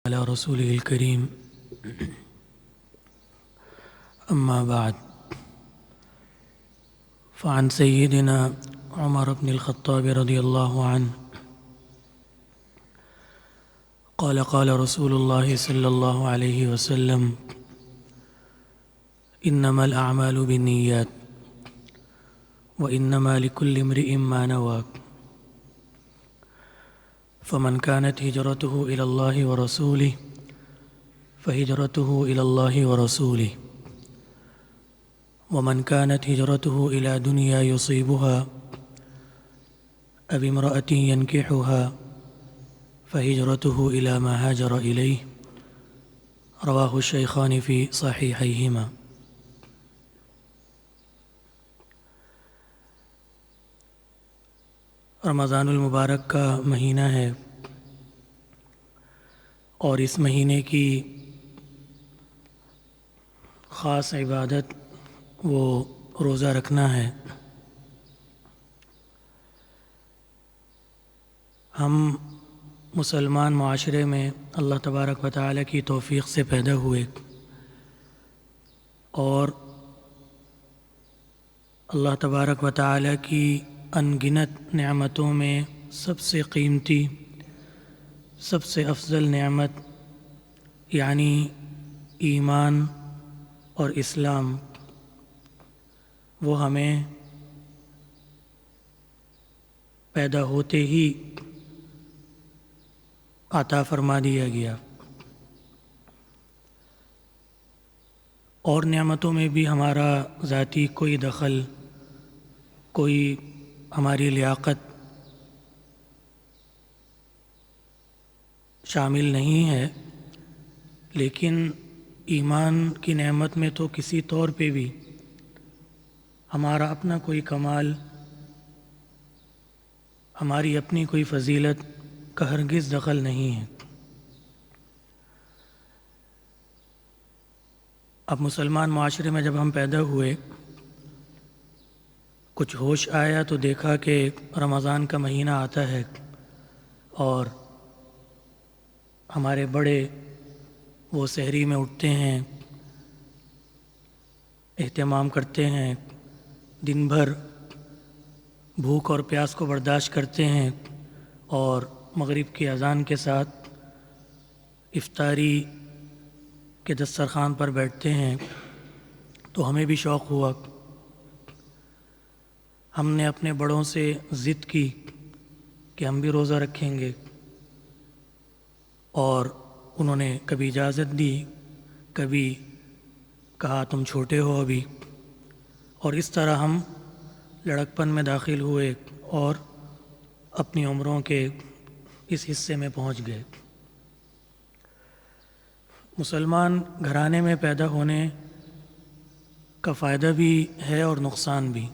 على رسوله الكريم أما بعد فعن سيدنا عمر بن الخطاب رضي الله عنه قال قال رسول الله صلى الله عليه وسلم إنما الأعمال بالنيات وإنما لكل امرئ ما نوى فمن كانت هجرته إلى الله ورسوله فهجرته إلى الله ورسوله ومن كانت هجرته إلى دنيا يصيبها أو امرأة ينكحها فهجرته إلى ما هاجر إليه رواه الشيخان في صحيحيهما۔ رمضان المبارک کا مہینہ ہے اور اس مہینے کی خاص عبادت وہ روزہ رکھنا ہے۔ ہم مسلمان معاشرے میں اللہ تبارک و تعالیٰ کی توفیق سے پیدا ہوئے اور اللہ تبارک و تعالیٰ کی ان گنت نعمتوں میں سب سے قیمتی، سب سے افضل نعمت یعنی ایمان اور اسلام وہ ہمیں پیدا ہوتے ہی عطا فرما دیا گیا۔ اور نعمتوں میں بھی ہمارا ذاتی کوئی دخل، کوئی ہماری لیاقت شامل نہیں ہے، لیکن ایمان کی نعمت میں تو کسی طور پہ بھی ہمارا اپنا کوئی کمال، ہماری اپنی کوئی فضیلت کا ہرگز دخل نہیں ہے۔ اب مسلمان معاشرے میں جب ہم پیدا ہوئے، کچھ ہوش آیا تو دیکھا کہ رمضان کا مہینہ آتا ہے اور ہمارے بڑے وہ سحری میں اٹھتے ہیں، اہتمام کرتے ہیں، دن بھر بھوک اور پیاس کو برداشت کرتے ہیں اور مغرب کی اذان کے ساتھ افطاری کے دسترخوان پر بیٹھتے ہیں۔ تو ہمیں بھی شوق ہوا، ہم نے اپنے بڑوں سے ضد کی کہ ہم بھی روزہ رکھیں گے، اور انہوں نے کبھی اجازت دی، کبھی کہا تم چھوٹے ہو ابھی، اور اس طرح ہم لڑکپن میں داخل ہوئے اور اپنی عمروں کے اس حصے میں پہنچ گئے۔ مسلمان گھرانے میں پیدا ہونے کا فائدہ بھی ہے اور نقصان بھی۔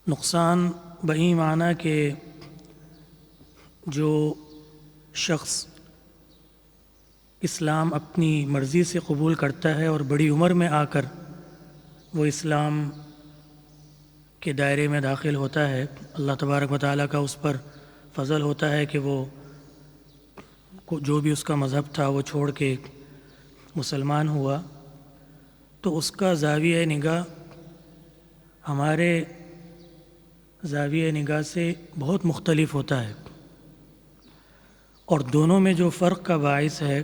نقصان بہی معنی کہ جو شخص اسلام اپنی مرضی سے قبول کرتا ہے اور بڑی عمر میں آ کر وہ اسلام کے دائرے میں داخل ہوتا ہے، اللہ تبارک و تعالیٰ کا اس پر فضل ہوتا ہے کہ وہ جو بھی اس کا مذہب تھا وہ چھوڑ کے مسلمان ہوا، تو اس کا زاویہ نگاہ ہمارے زاویہ نگاہ سے بہت مختلف ہوتا ہے، اور دونوں میں جو فرق کا باعث ہے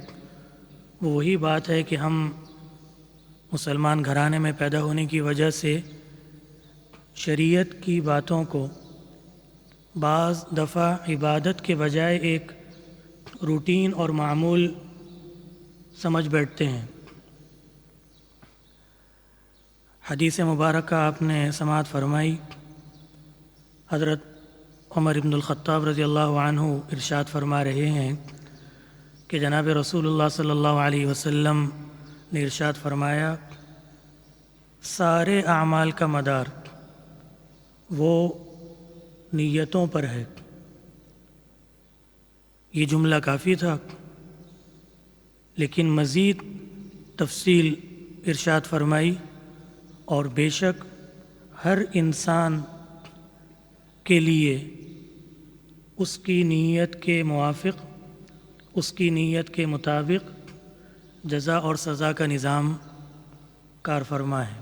وہ وہی بات ہے کہ ہم مسلمان گھرانے میں پیدا ہونے کی وجہ سے شریعت کی باتوں کو بعض دفعہ عبادت کے بجائے ایک روٹین اور معمول سمجھ بیٹھتے ہیں۔ حدیث مبارکہ آپ نے سماعت فرمائی، حضرت عمر بن الخطاب رضی اللہ عنہ ارشاد فرما رہے ہیں کہ جناب رسول اللہ صلی اللہ علیہ وسلم نے ارشاد فرمایا، سارے اعمال کا مدار وہ نیتوں پر ہے۔ یہ جملہ کافی تھا، لیکن مزید تفصیل ارشاد فرمائی، اور بے شک ہر انسان کے لیے اس کی نیت کے موافق اس کی نیت کے مطابق جزا اور سزا کا نظام کار فرما ہے۔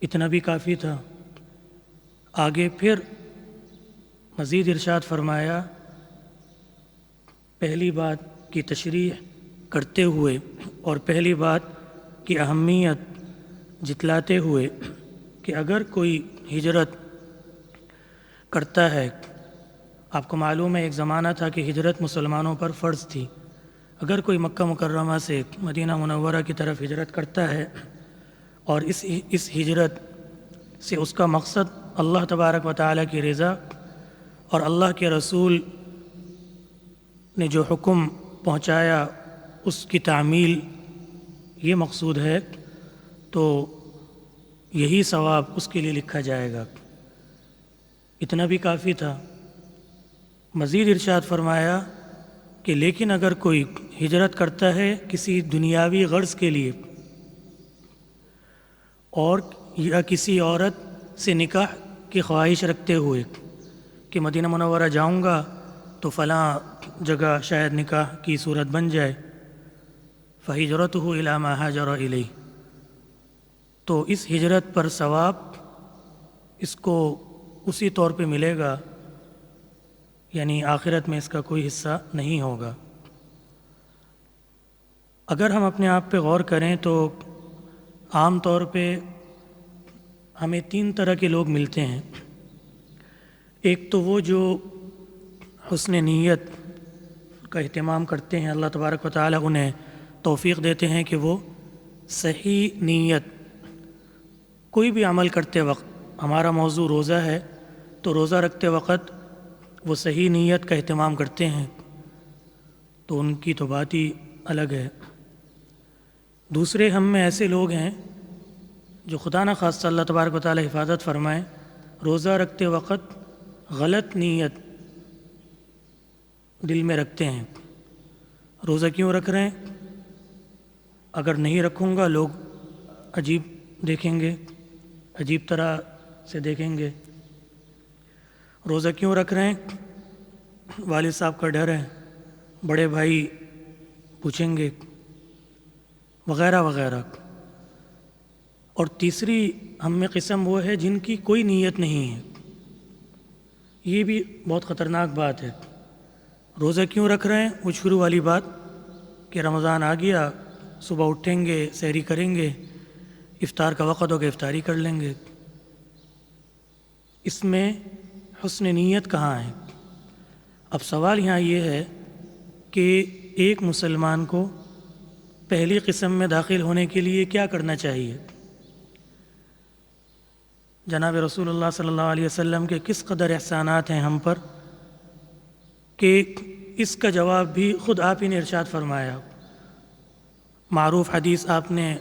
اتنا بھی کافی تھا۔ آگے پھر مزید ارشاد فرمایا، پہلی بات کی تشریح کرتے ہوئے اور پہلی بات کی اہمیت جتلاتے ہوئے کہ اگر کوئی ہجرت کرتا ہے، آپ کو معلوم ہے ایک زمانہ تھا کہ ہجرت مسلمانوں پر فرض تھی۔ اگر کوئی مکہ مکرمہ سے مدینہ منورہ کی طرف ہجرت کرتا ہے اور اس ہجرت سے اس کا مقصد اللہ تبارک و تعالیٰ کی رضا اور اللہ کے رسول نے جو حکم پہنچایا اس کی تعمیل، یہ مقصود ہے، تو یہی ثواب اس کے لیے لکھا جائے گا۔ اتنا بھی کافی تھا۔ مزید ارشاد فرمایا کہ لیکن اگر کوئی ہجرت کرتا ہے کسی دنیاوی غرض کے لیے اور یا کسی عورت سے نکاح کی خواہش رکھتے ہوئے کہ مدینہ منورہ جاؤں گا تو فلاں جگہ شاید نکاح کی صورت بن جائے، فَهِجْرَتُهُ إِلَىٰ مَا هَاجَرَ إِلَيْهِ، تو اس ہجرت پر ثواب اس کو اسی طور پہ ملے گا، یعنی آخرت میں اس کا کوئی حصہ نہیں ہوگا۔ اگر ہم اپنے آپ پہ غور کریں تو عام طور پہ ہمیں 3 طرح کے لوگ ملتے ہیں۔ ایک تو وہ جو حسن نیت کا اہتمام کرتے ہیں، اللہ تبارک و تعالیٰ انہیں توفیق دیتے ہیں کہ وہ صحیح نیت کوئی بھی عمل کرتے وقت، ہمارا موضوع روزہ ہے تو روزہ رکھتے وقت وہ صحیح نیت کا اہتمام کرتے ہیں، تو ان کی تو بات ہی الگ ہے۔ دوسرے ہم میں ایسے لوگ ہیں جو خدا نہ خواستہ اللہ تبارک و تعالیٰ حفاظت فرمائے، روزہ رکھتے وقت غلط نیت دل میں رکھتے ہیں۔ روزہ کیوں رکھ رہے ہیں؟ اگر نہیں رکھوں گا لوگ عجیب دیکھیں گے، عجیب طرح سے دیکھیں گے۔ روزہ کیوں رکھ رہے ہیں؟ والد صاحب کا ڈر ہے، بڑے بھائی پوچھیں گے، وغیرہ وغیرہ۔ اور تیسری ہم میں قسم وہ ہے جن کی کوئی نیت نہیں ہے۔ یہ بھی بہت خطرناک بات ہے۔ روزہ کیوں رکھ رہے ہیں؟ وہ شروع والی بات کہ رمضان آ گیا، صبح اٹھیں گے، سحری کریں گے، افطار کا وقت ہو گیا، افطاری کر لیں گے۔ اس میں حسن نیت کہاں ہے؟ اب سوال یہاں یہ ہے کہ ایک مسلمان کو پہلی قسم میں داخل ہونے کے لیے کیا کرنا چاہیے؟ جناب رسول اللہ صلی اللہ علیہ وسلم کے کس قدر احسانات ہیں ہم پر کہ اس کا جواب بھی خود آپ ہی نے ارشاد فرمایا۔ معروف حدیث آپ نے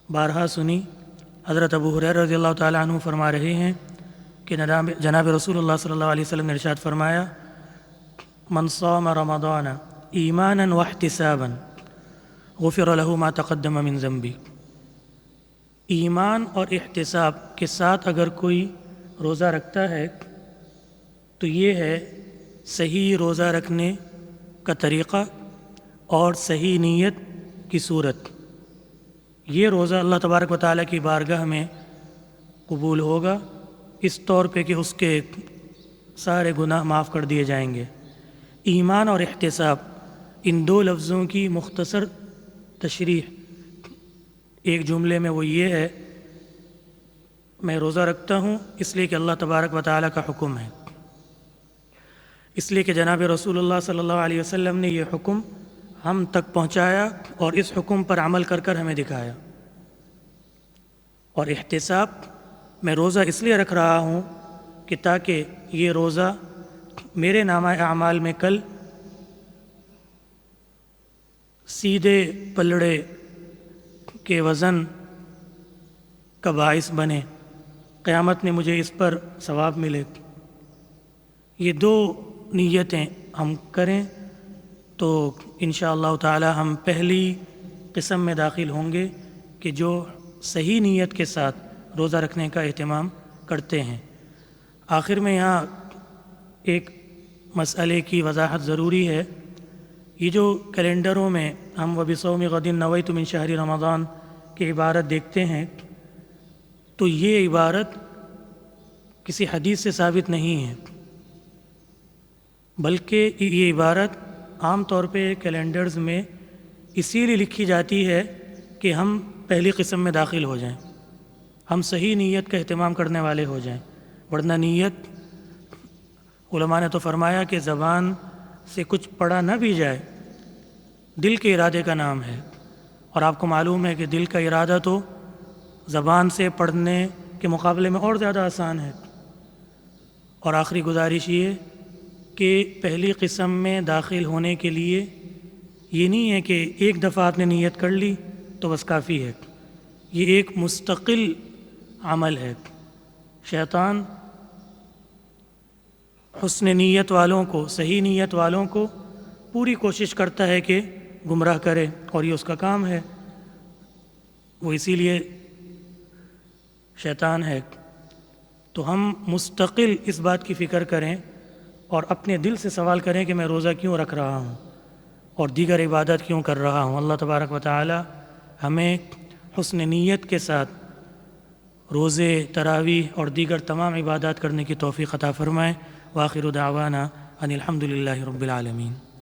بارہا سنی، حضرت ابو ہریرہ رضی اللہ تعالیٰ عنہ فرما رہے ہیں کہ جناب رسول اللہ صلی اللہ علیہ وسلم نے ارشاد فرمایا، من صام رمضان ایمانا واحتسابا غفر له ما تقدم من ذنبی۔ ایمان اور احتساب کے ساتھ اگر کوئی روزہ رکھتا ہے تو یہ ہے صحیح روزہ رکھنے کا طریقہ اور صحیح نیت کی صورت۔ یہ روزہ اللہ تبارک و تعالیٰ کی بارگاہ میں قبول ہوگا اس طور پہ کہ اس کے سارے گناہ معاف کر دیے جائیں گے۔ ایمان اور احتساب، ان 2 لفظوں کی مختصر تشریح ایک جملے میں وہ یہ ہے، میں روزہ رکھتا ہوں اس لیے کہ اللہ تبارک و تعالیٰ کا حکم ہے، اس لیے کہ جناب رسول اللہ صلی اللہ علیہ وسلم نے یہ حکم ہم تک پہنچایا اور اس حکم پر عمل کر کر ہمیں دکھایا۔ اور احتساب، میں روزہ اس لیے رکھ رہا ہوں کہ تاکہ یہ روزہ میرے نامہ اعمال میں کل سیدھے پلڑے کے وزن کا باعث بنے، قیامت میں مجھے اس پر ثواب ملے۔ یہ 2 نیتیں ہم کریں تو انشاءاللہ تعالی ہم پہلی قسم میں داخل ہوں گے کہ جو صحیح نیت کے ساتھ روزہ رکھنے کا اہتمام کرتے ہیں۔ آخر میں یہاں ایک مسئلے کی وضاحت ضروری ہے یہ جو کیلنڈروں میں ہم وبصوم غد نویت من شہر رمضان کی عبارت دیکھتے ہیں تو یہ عبارت کسی حدیث سے ثابت نہیں ہے، بلکہ یہ عبارت عام طور پہ کیلنڈرز میں اسی لیے لکھی جاتی ہے کہ ہم پہلی قسم میں داخل ہو جائیں، ہم صحیح نیت کا اہتمام کرنے والے ہو جائیں، ورنہ نیت علماء نے تو فرمایا کہ زبان سے کچھ پڑھا نہ بھی جائے، دل کے ارادے کا نام ہے، اور آپ کو معلوم ہے کہ دل کا ارادہ تو زبان سے پڑھنے کے مقابلے میں اور زیادہ آسان ہے۔ اور آخری گزارش یہ کہ پہلی قسم میں داخل ہونے کے لیے یہ نہیں ہے کہ ایک دفعہ آپ نے نیت کر لی تو بس کافی ہے، یہ ایک مستقل عمل ہے۔ شیطان حسن نیت والوں کو، صحیح نیت والوں کو پوری کوشش کرتا ہے کہ گمراہ کرے، اور یہ اس کا کام ہے، وہ اسی لیے شیطان ہے۔ تو ہم مستقل اس بات کی فکر کریں اور اپنے دل سے سوال کریں کہ میں روزہ کیوں رکھ رہا ہوں اور دیگر عبادت کیوں کر رہا ہوں۔ اللہ تبارک و تعالی ہمیں حسن نیت کے ساتھ روزے، تراویح اور دیگر تمام عبادات کرنے کی توفیق عطا فرمائے۔ وآخر دعوانا ان الحمد للہ رب العالمین۔